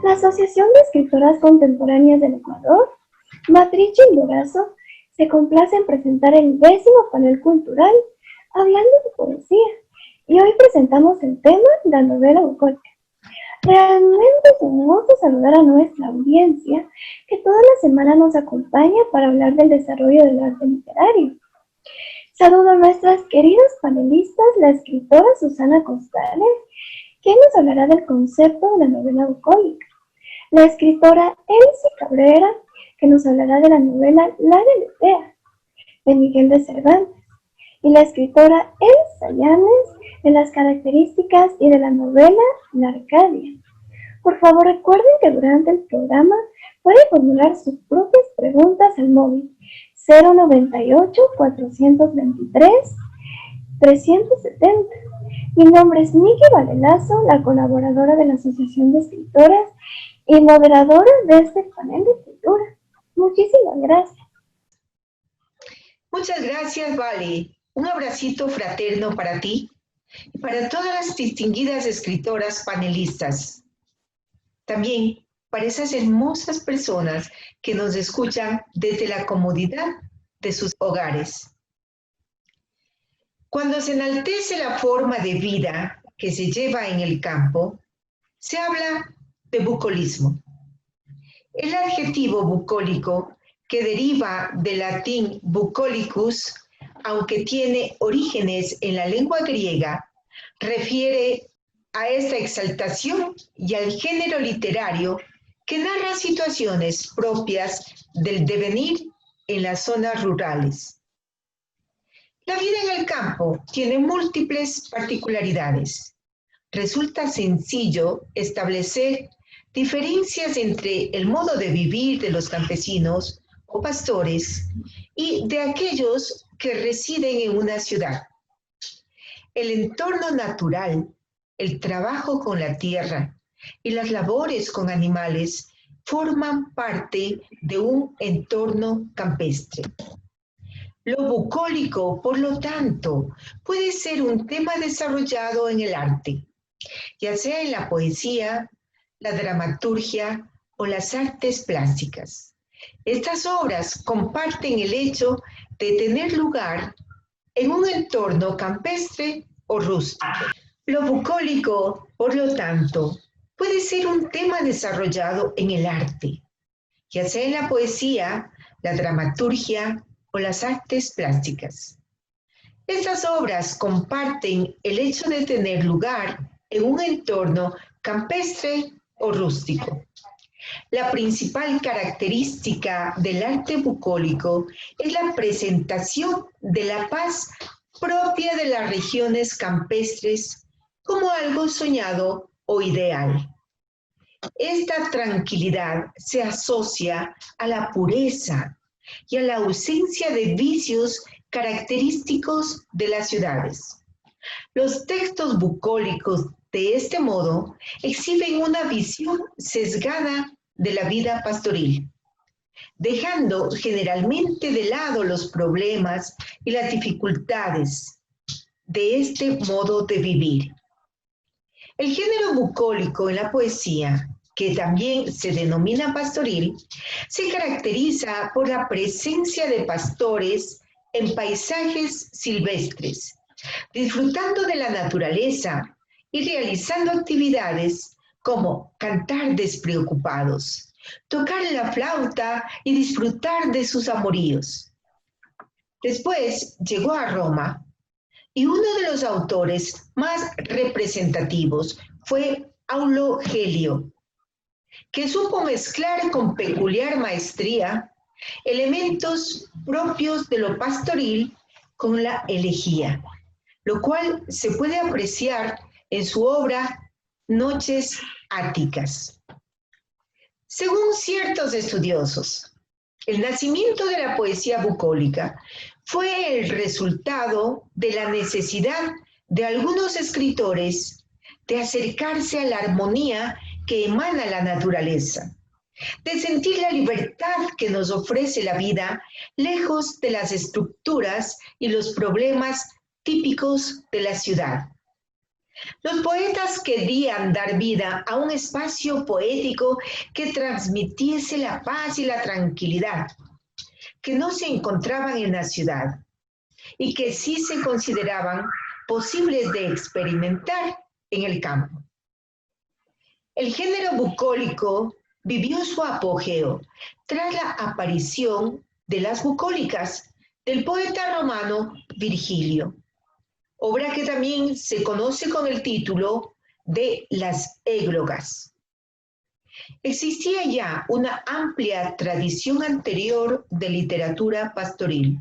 La Asociación de Escritoras Contemporáneas del Ecuador, Matriz Chimborazo, se complace en presentar el 10º panel cultural hablando de poesía. Y hoy presentamos el tema de la novela bucólica. Realmente es un gusto saludar a nuestra audiencia que toda la semana nos acompaña para hablar del desarrollo del arte literario. Saludo a nuestras queridas panelistas, la escritora Susana Costales, quien nos hablará del concepto de la novela bucólica, la escritora Elsie Cabrera, que nos hablará de la novela La Deletea, de Miguel de Cervantes, y la escritora Elsa Llanes, de las características y de la novela La Arcadia. Por favor, recuerden que durante el programa pueden formular sus propias preguntas al móvil 098-423-370. Mi nombre es Miki Valelazo, la colaboradora de la Asociación de Escritoras y moderadora de este panel de escritura. Muchísimas gracias. Muchas gracias, Vale. Un abracito fraterno para ti y para todas las distinguidas escritoras panelistas. También para esas hermosas personas que nos escuchan desde la comodidad de sus hogares. Cuando se enaltece la forma de vida que se lleva en el campo, se habla de bucolismo. El adjetivo bucólico, que deriva del latín bucolicus, aunque tiene orígenes en la lengua griega, refiere a esta exaltación y al género literario que narra situaciones propias del devenir en las zonas rurales. La vida en el campo tiene múltiples particularidades. Resulta sencillo establecer diferencias entre el modo de vivir de los campesinos o pastores y de aquellos que residen en una ciudad. El entorno natural, el trabajo con la tierra y las labores con animales forman parte de un entorno campestre. Lo bucólico, por lo tanto, puede ser un tema desarrollado en el arte, ya sea en la poesía, la dramaturgia o las artes plásticas. Estas obras comparten el hecho de tener lugar en un entorno campestre o rústico. Lo bucólico, por lo tanto, puede ser un tema desarrollado en el arte, ya sea en la poesía, la dramaturgia o las artes plásticas. Estas obras comparten el hecho de tener lugar en un entorno campestre o rústico. La principal característica del arte bucólico es la presentación de la paz propia de las regiones campestres como algo soñado o ideal. Esta tranquilidad se asocia a la pureza y a la ausencia de vicios característicos de las ciudades. Los textos bucólicos, de este modo, exhiben una visión sesgada de la vida pastoril, dejando generalmente de lado los problemas y las dificultades de este modo de vivir. El género bucólico en la poesía, que también se denomina pastoril, se caracteriza por la presencia de pastores en paisajes silvestres, disfrutando de la naturaleza y realizando actividades como cantar despreocupados, tocar la flauta y disfrutar de sus amoríos. Después llegó a Roma y uno de los autores más representativos fue Aulo Gelio, que supo mezclar con peculiar maestría elementos propios de lo pastoril con la elegía, lo cual se puede apreciar en su obra Noches Áticas. Según ciertos estudiosos, el nacimiento de la poesía bucólica fue el resultado de la necesidad de algunos escritores de acercarse a la armonía que emana la naturaleza, de sentir la libertad que nos ofrece la vida lejos de las estructuras y los problemas típicos de la ciudad. Los poetas querían dar vida a un espacio poético que transmitiese la paz y la tranquilidad, que no se encontraban en la ciudad y que sí se consideraban posibles de experimentar en el campo. El género bucólico vivió su apogeo tras la aparición de las bucólicas del poeta romano Virgilio, obra que también se conoce con el título de Las Églogas. Existía ya una amplia tradición anterior de literatura pastoril,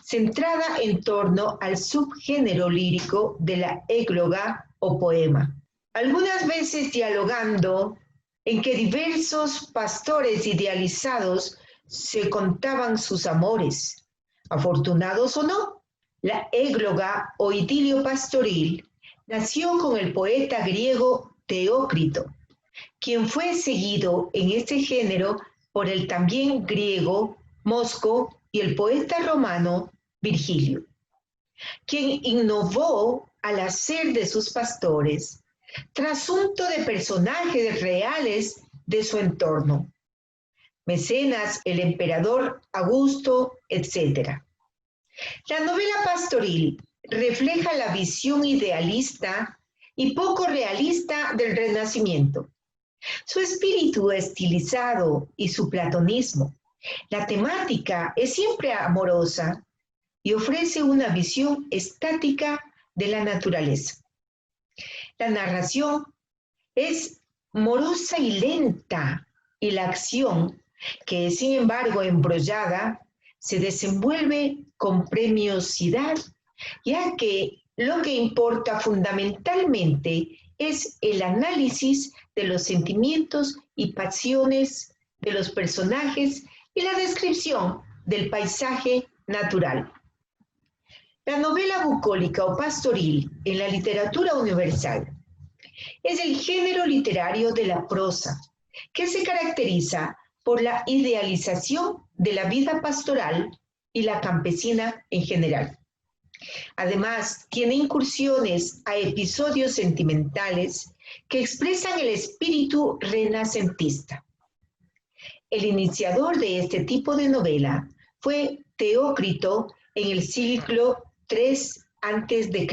centrada en torno al subgénero lírico de la égloga o poema, algunas veces dialogando en que diversos pastores idealizados se contaban sus amores, afortunados o no. La égloga o idilio pastoril nació con el poeta griego Teócrito, quien fue seguido en este género por el también griego Mosco y el poeta romano Virgilio, quien innovó al hacer de sus pastores trasunto de personajes reales de su entorno, Mecenas, el emperador Augusto, etc. La novela pastoril refleja la visión idealista y poco realista del Renacimiento, su espíritu estilizado y su platonismo. La temática es siempre amorosa y ofrece una visión estática de la naturaleza. La narración es morosa y lenta, y la acción, que es sin embargo embrollada, se desenvuelve con premiosidad, ya que lo que importa fundamentalmente es el análisis de los sentimientos y pasiones de los personajes y la descripción del paisaje natural. La novela bucólica o pastoril en la literatura universal es el género literario de la prosa, que se caracteriza por la idealización de la vida pastoral y la campesina en general. Además, tiene incursiones a episodios sentimentales que expresan el espíritu renacentista. El iniciador de este tipo de novela fue Teócrito en el siglo III a.C.,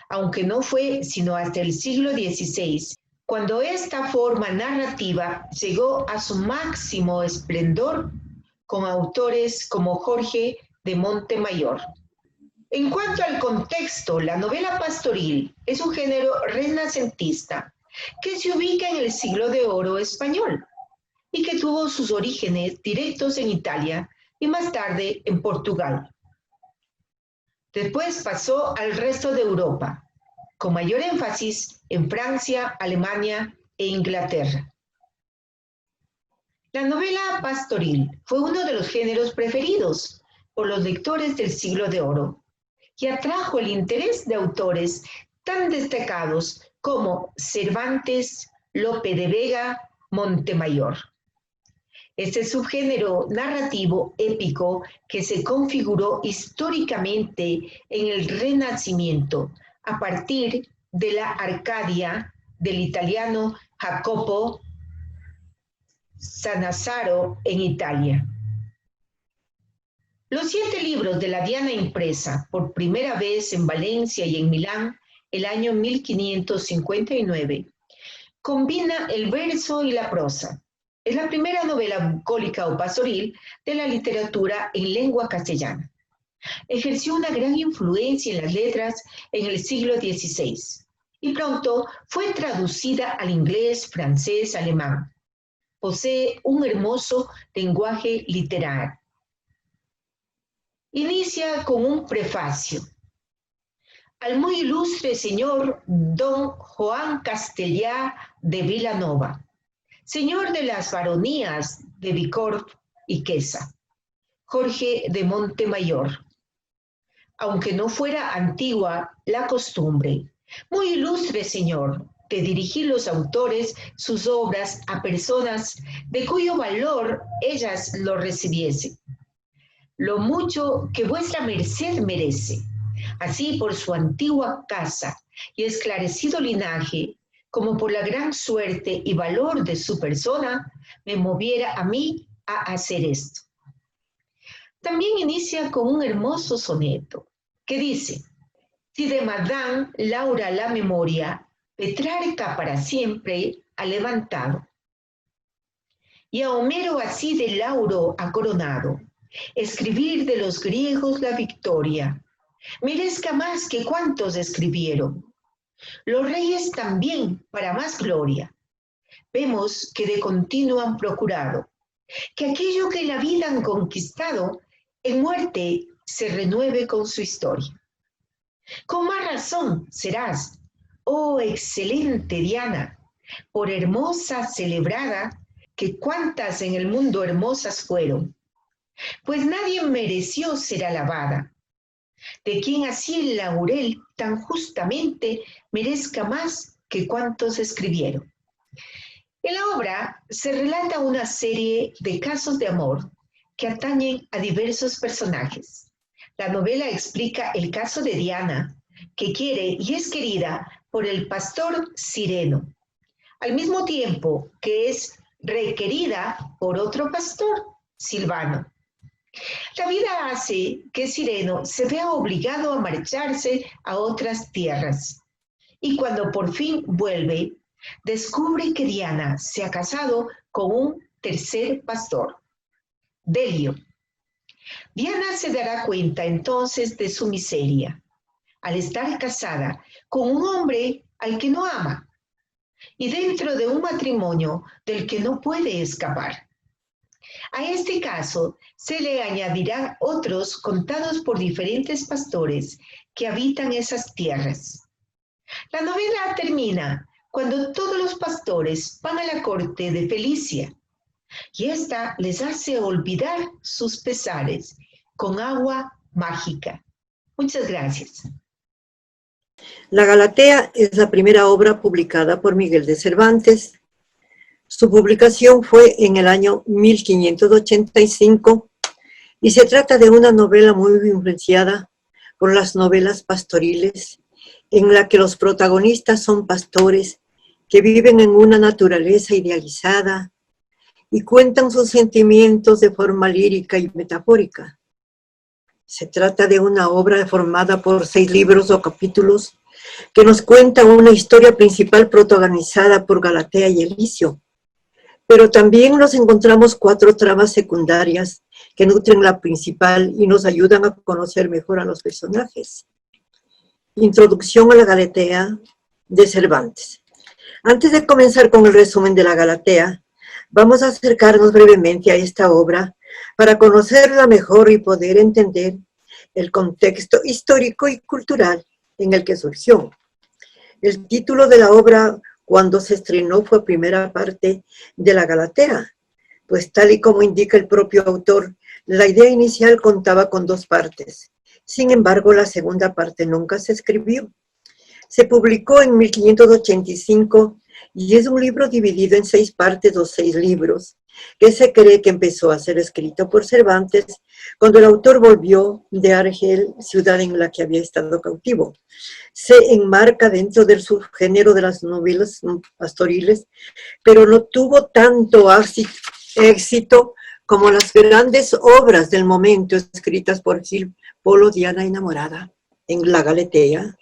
aunque no fue sino hasta el siglo XVI, cuando esta forma narrativa llegó a su máximo esplendor con autores como Jorge de Montemayor. En cuanto al contexto, la novela pastoril es un género renacentista que se ubica en el siglo de oro español y que tuvo sus orígenes directos en Italia y más tarde en Portugal. Después pasó al resto de Europa, con mayor énfasis en Francia, Alemania e Inglaterra. La novela pastoril fue uno de los géneros preferidos por los lectores del siglo de oro y atrajo el interés de autores tan destacados como Cervantes, Lope de Vega, Montemayor. Este subgénero narrativo épico que se configuró históricamente en el Renacimiento a partir de la Arcadia del italiano Jacopo Sannazaro en Italia. Los 7 libros de la Diana impresa por primera vez en Valencia y en Milán el año 1559 combina el verso y la prosa. Es la primera novela bucólica o pastoril de la literatura en lengua castellana. Ejerció una gran influencia en las letras en el siglo XVI y pronto fue traducida al inglés, francés, alemán. Posee un hermoso lenguaje literario. Inicia con un prefacio. Al muy ilustre señor don Juan Castellá de Vilanova, señor de las baronías de Bicorb y Quesa, Jorge de Montemayor. Aunque no fuera antigua la costumbre, muy ilustre señor, de dirigir los autores sus obras a personas de cuyo valor ellas lo recibiesen. Lo mucho que vuestra merced merece, así por su antigua casa y esclarecido linaje, como por la gran suerte y valor de su persona, me moviera a mí a hacer esto. También inicia con un hermoso soneto que dice: si de Madame Laura la memoria, Petrarca para siempre ha levantado, y a Homero así de lauro ha coronado, escribir de los griegos la victoria, merezca más que cuantos escribieron. Los reyes también para más gloria. Vemos que de continuo han procurado que aquello que la vida han conquistado, en muerte se renueve con su historia. Con más razón serás, oh excelente Diana, por hermosa celebrada, que cuantas en el mundo hermosas fueron, pues nadie mereció ser alabada, de quien así el laurel tan justamente merezca más que cuantos escribieron. En la obra se relata una serie de casos de amor que atañen a diversos personajes. La novela explica el caso de Diana, que quiere y es querida por el pastor Cireno, al mismo tiempo que es requerida por otro pastor, Silvano. La vida hace que Cireno se vea obligado a marcharse a otras tierras, y cuando por fin vuelve, descubre que Diana se ha casado con un tercer pastor, Delio. Diana se dará cuenta entonces de su miseria, al estar casada con un hombre al que no ama, y dentro de un matrimonio del que no puede escapar. A este caso se le añadirán otros contados por diferentes pastores que habitan esas tierras. La novela termina cuando todos los pastores van a la corte de Felicia y ésta les hace olvidar sus pesares con agua mágica. Muchas gracias. La Galatea es la primera obra publicada por Miguel de Cervantes. Su publicación fue en el año 1585 y se trata de una novela muy influenciada por las novelas pastoriles, en la que los protagonistas son pastores que viven en una naturaleza idealizada y cuentan sus sentimientos de forma lírica y metafórica. Se trata de una obra formada por 6 libros o capítulos que nos cuentan una historia principal protagonizada por Galatea y Elicio, pero también nos encontramos 4 tramas secundarias que nutren la principal y nos ayudan a conocer mejor a los personajes. Introducción a la Galatea de Cervantes. Antes de comenzar con el resumen de la Galatea, vamos a acercarnos brevemente a esta obra para conocerla mejor y poder entender el contexto histórico y cultural en el que surgió. El título de la obra cuando se estrenó fue primera parte de la Galatea, pues tal y como indica el propio autor, la idea inicial contaba con 2 partes. Sin embargo, la segunda parte nunca se escribió. Se publicó en 1585 y es un libro dividido en 6 partes o 6 libros, que se cree que empezó a ser escrito por Cervantes cuando el autor volvió de Argel, ciudad en la que había estado cautivo. Se enmarca dentro del subgénero de las novelas pastoriles, pero no tuvo tanto éxito como las grandes obras del momento escritas por Gil Polo, Diana enamorada. En la Galatea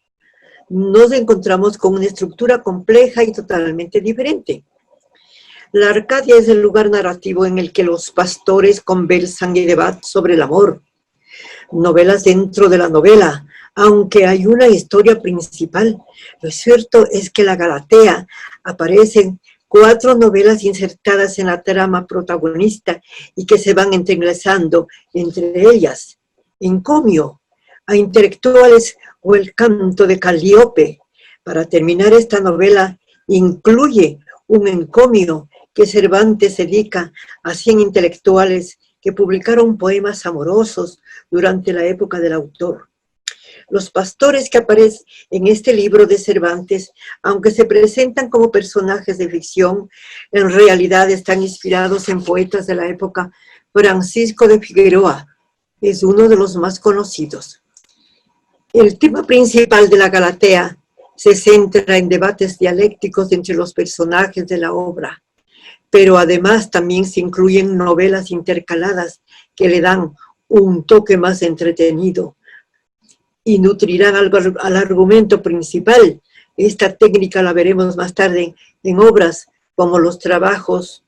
nos encontramos con una estructura compleja y totalmente diferente. La Arcadia es el lugar narrativo en el que los pastores conversan y debaten sobre el amor. Novelas dentro de la novela, aunque hay una historia principal. Lo cierto es que en la Galatea aparecen 4 novelas insertadas en la trama protagonista y que se van entrelazando entre ellas. Encomio a intelectuales o el canto de Calíope. Para terminar esta novela incluye un encomio que Cervantes dedica a 100 intelectuales que publicaron poemas amorosos durante la época del autor. Los pastores que aparecen en este libro de Cervantes, aunque se presentan como personajes de ficción, en realidad están inspirados en poetas de la época. Francisco de Figueroa es uno de los más conocidos. El tema principal de la Galatea se centra en debates dialécticos entre los personajes de la obra, pero además también se incluyen novelas intercaladas que le dan un toque más entretenido y nutrirán al argumento principal. Esta técnica la veremos más tarde en obras como los trabajos,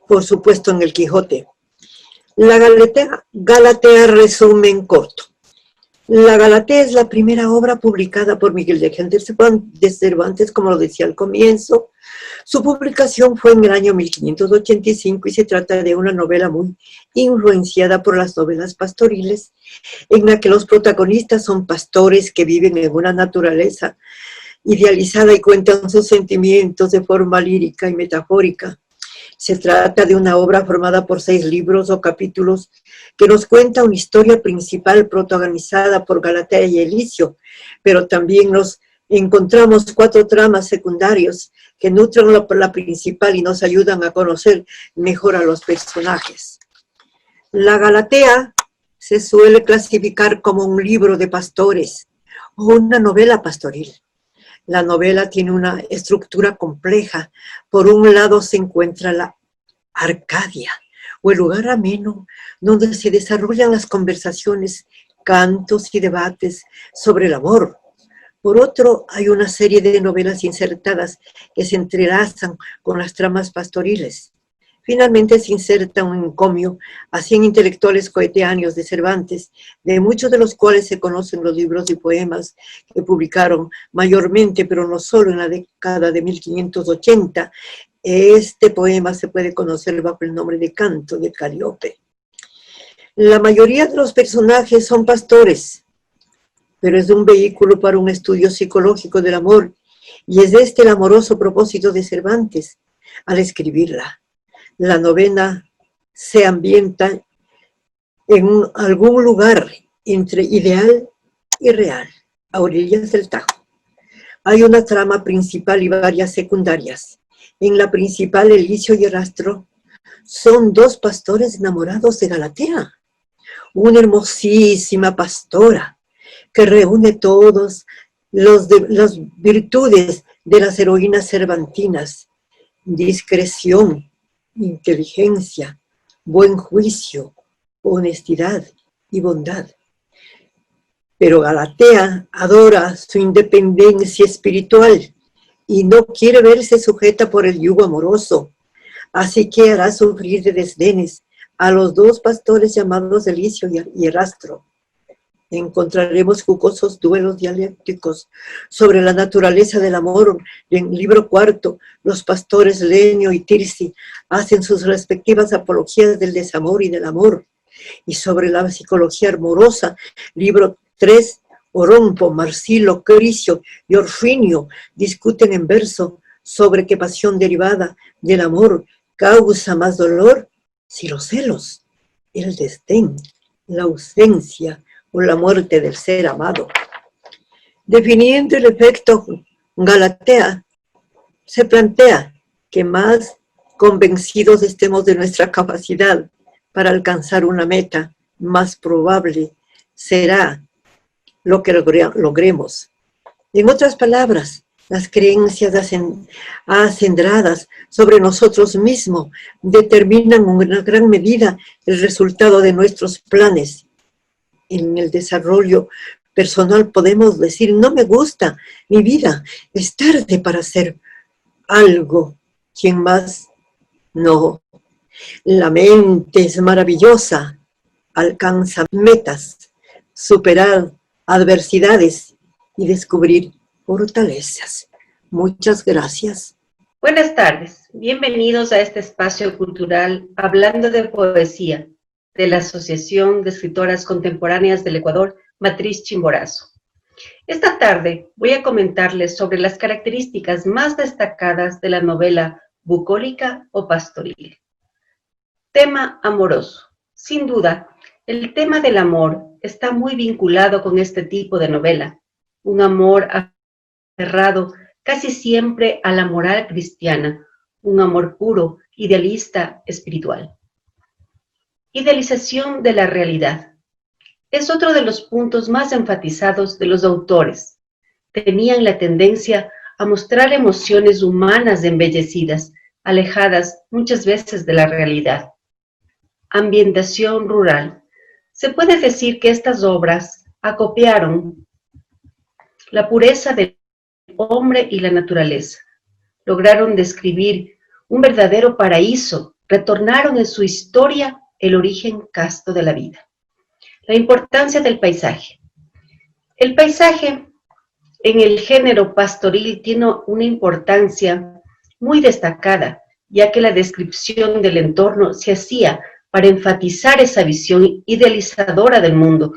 por supuesto, en el Quijote. La Galatea resumen corto. La Galatea es la primera obra publicada por Miguel de Cervantes, como lo decía al comienzo. Su publicación fue en el año 1585 y se trata de una novela muy influenciada por las novelas pastoriles, en la que los protagonistas son pastores que viven en una naturaleza idealizada y cuentan sus sentimientos de forma lírica y metafórica. Se trata de una obra formada por 6 libros o capítulos que nos cuenta una historia principal protagonizada por Galatea y Elicio, pero también nos encontramos 4 tramas secundarios que nutren la principal y nos ayudan a conocer mejor a los personajes. La Galatea se suele clasificar como un libro de pastores o una novela pastoril. La novela tiene una estructura compleja. Por un lado se encuentra la Arcadia, o el lugar ameno donde se desarrollan las conversaciones, cantos y debates sobre el amor. Por otro, hay una serie de novelas insertadas que se entrelazan con las tramas pastoriles. Finalmente se inserta un encomio a 100 intelectuales coetáneos de Cervantes, de muchos de los cuales se conocen los libros y poemas que publicaron mayormente, pero no solo en la década de 1580. Este poema se puede conocer bajo el nombre de Canto de Calíope. La mayoría de los personajes son pastores, pero es un vehículo para un estudio psicológico del amor, y es este el amoroso propósito de Cervantes al escribirla. La novela se ambienta en algún lugar entre ideal y real, a orillas del Tajo. Hay una trama principal y varias secundarias. En la principal, Elicio y Erastro son 2 pastores enamorados de Galatea, una hermosísima pastora que reúne todas las virtudes de las heroínas cervantinas: discreción, inteligencia, buen juicio, honestidad y bondad. Pero Galatea adora su independencia espiritual y no quiere verse sujeta por el yugo amoroso, así que hará sufrir de desdenes a los 2 pastores llamados Elicio y Erastro. Encontraremos jugosos duelos dialécticos sobre la naturaleza del amor. En el libro 4, los pastores Lenio y Tirsi hacen sus respectivas apologías del desamor y del amor. Y sobre la psicología amorosa, libro 3, Orompo, Marsilio, Crisio y Orfinio discuten en verso sobre qué pasión derivada del amor causa más dolor, si los celos, el desdén, la ausencia o la muerte del ser amado. Definiendo el efecto Galatea, se plantea que más convencidos estemos de nuestra capacidad para alcanzar una meta, más probable será lo que logremos. En otras palabras, las creencias acendradas sobre nosotros mismos determinan en una gran medida el resultado de nuestros planes. En el desarrollo personal podemos decir: no me gusta mi vida, es tarde para hacer algo. ¿Quién más? No. La mente es maravillosa, alcanza metas, superar adversidades y descubrir fortalezas. Muchas gracias. Buenas tardes, bienvenidos a este espacio cultural Hablando de Poesía, de la Asociación de Escritoras Contemporáneas del Ecuador, Matriz Chimborazo. Esta tarde voy a comentarles sobre las características más destacadas de la novela bucólica o pastoril. Tema amoroso. Sin duda, el tema del amor está muy vinculado con este tipo de novela. Un amor aferrado casi siempre a la moral cristiana, un amor puro, idealista, espiritual. Idealización de la realidad. es otro de los puntos más enfatizados de los autores. Tenían la tendencia a mostrar emociones humanas embellecidas, alejadas muchas veces de la realidad. Ambientación rural. Se puede decir que estas obras acopiaron la pureza del hombre y la naturaleza. Lograron describir un verdadero paraíso, retornaron en su historia el origen casto de la vida. La importancia del paisaje. El paisaje en el género pastoril tiene una importancia muy destacada, ya que la descripción del entorno se hacía para enfatizar esa visión idealizadora del mundo.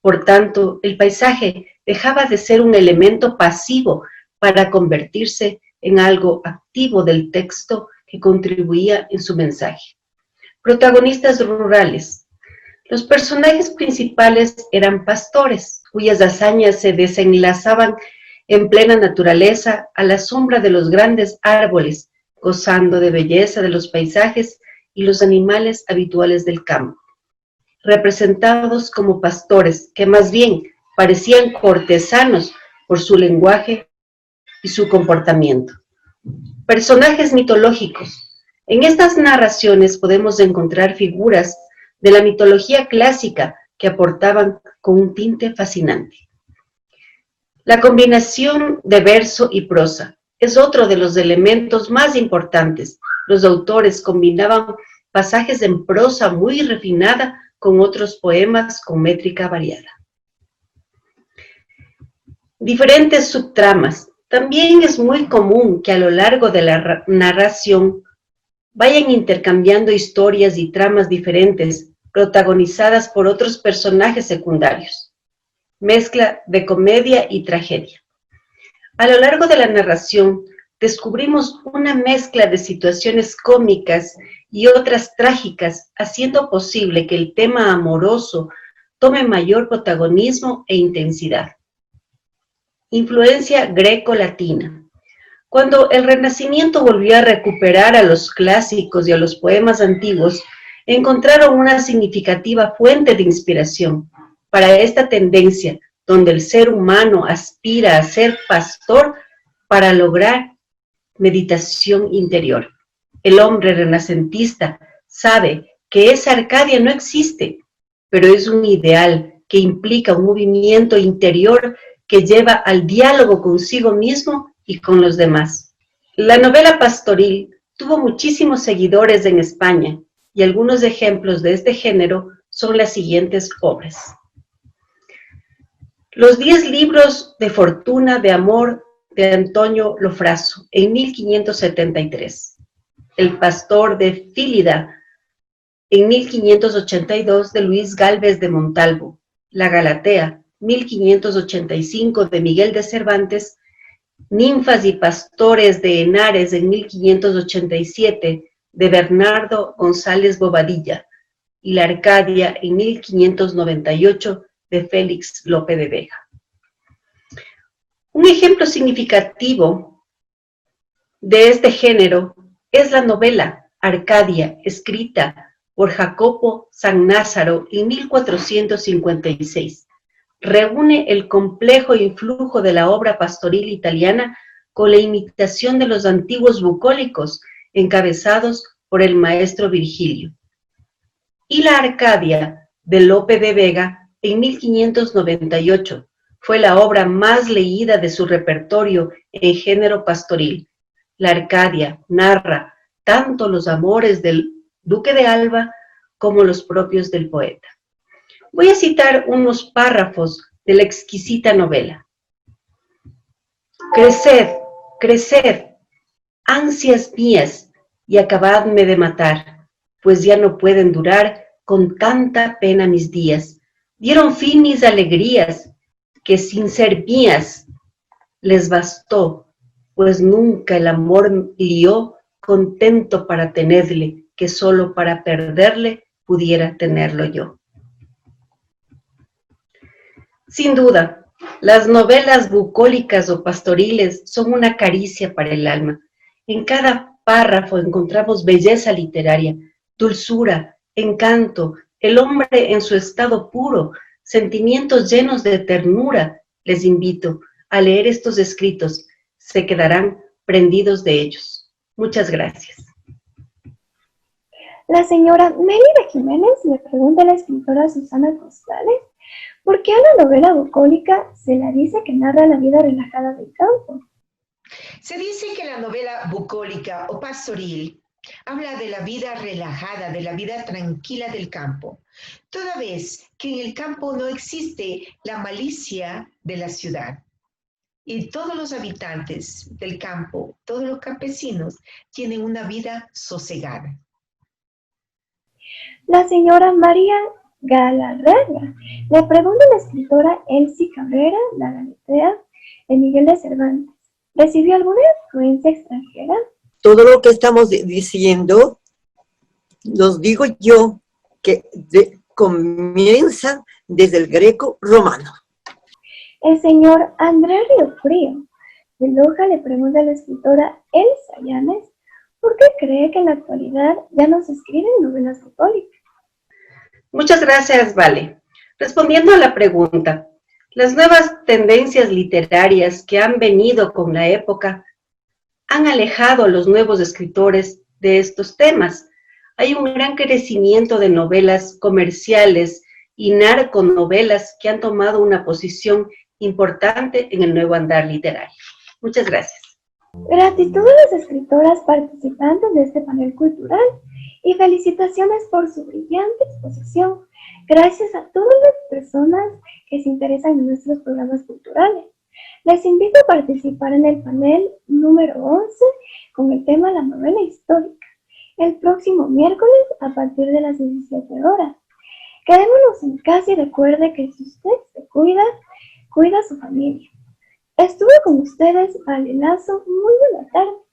Por tanto, el paisaje dejaba de ser un elemento pasivo para convertirse en algo activo del texto que contribuía en su mensaje. Protagonistas rurales. Los personajes principales eran pastores, cuyas hazañas se desenlazaban en plena naturaleza a la sombra de los grandes árboles, gozando de belleza de los paisajes y los animales habituales del campo. Representados como pastores, que más bien parecían cortesanos por su lenguaje y su comportamiento. Personajes mitológicos. En estas narraciones podemos encontrar figuras de la mitología clásica que aportaban con un tinte fascinante. La combinación de verso y prosa es otro de los elementos más importantes. Los autores combinaban pasajes en prosa muy refinada con otros poemas con métrica variada. Diferentes subtramas. También es muy común que a lo largo de la narración vayan intercambiando historias y tramas diferentes, protagonizadas por otros personajes secundarios. Mezcla de comedia y tragedia. A lo largo de la narración, descubrimos una mezcla de situaciones cómicas y otras trágicas, haciendo posible que el tema amoroso tome mayor protagonismo e intensidad. Influencia greco-latina. Cuando el Renacimiento volvió a recuperar a los clásicos y a los poemas antiguos, encontraron una significativa fuente de inspiración para esta tendencia, donde el ser humano aspira a ser pastor para lograr meditación interior. El hombre renacentista sabe que esa Arcadia no existe, pero es un ideal que implica un movimiento interior que lleva al diálogo consigo mismo y con los demás. La novela pastoril tuvo muchísimos seguidores en España y algunos ejemplos de este género son las siguientes obras. Los 10 libros de fortuna de amor de Antonio Lofraso, en 1573. El pastor de Fílida, en 1582, de Luis Gálvez de Montalvo. La Galatea, 1585, de Miguel de Cervantes. Ninfas y pastores de Henares, en 1587, de Bernardo González Bobadilla. Y La Arcadia, en 1598, de Félix Lope de Vega. Un ejemplo significativo de este género es la novela Arcadia, escrita por Jacopo Sannazaro en 1456. Reúne el complejo influjo de la obra pastoril italiana con la imitación de los antiguos bucólicos encabezados por el maestro Virgilio. Y La Arcadia, de Lope de Vega, en 1598, fue la obra más leída de su repertorio en género pastoril. La Arcadia narra tanto los amores del duque de Alba como los propios del poeta. Voy a citar unos párrafos de la exquisita novela. Creced, creced, ansias mías, y acabadme de matar, pues ya no pueden durar con tanta pena mis días. Dieron fin mis alegrías, que sin ser mías les bastó, pues nunca el amor lió contento para tenerle, que solo para perderle pudiera tenerlo yo. Sin duda, las novelas bucólicas o pastoriles son una caricia para el alma. En cada párrafo encontramos belleza literaria, dulzura, encanto, el hombre en su estado puro, sentimientos llenos de ternura, les invito a leer estos escritos. Se quedarán prendidos de ellos. Muchas gracias. La señora Mélida Jiménez le pregunta a la escritora Susana Costales por qué a la novela bucólica se la dice que narra la vida relajada del campo. Se dice que la novela bucólica o pastoril habla de la vida relajada, de la vida tranquila del campo, toda vez que en el campo no existe la malicia de la ciudad. Y todos los habitantes del campo, todos los campesinos, tienen una vida sosegada. La señora María Galarraga le pregunta a la escritora Elsie Cabrera, la Galatea de Miguel de Cervantes, ¿recibió alguna influencia extranjera? Todo lo que estamos diciendo, los digo yo, que comienza desde el greco romano. El señor Andrés Riofrío de Loja le pregunta a la escritora Elsa Llanes por qué cree que en la actualidad ya no se escriben novelas bucólicas. Muchas gracias, Vale. Respondiendo a la pregunta, las nuevas tendencias literarias que han venido con la época han alejado a los nuevos escritores de estos temas. Hay un gran crecimiento de novelas comerciales y narconovelas que han tomado una posición importante en el nuevo andar literario. Muchas gracias. Gratitud a las escritoras participantes de este panel cultural y felicitaciones por su brillante exposición. Gracias a todas las personas que se interesan en nuestros programas culturales. Les invito a participar en el panel número 11 con el tema La novela histórica, el próximo miércoles a partir de las 17 horas. Quedémonos en casa y recuerde que si usted se cuida, cuida a su familia. Estuve con ustedes, Vale Lazo. Muy buena tarde.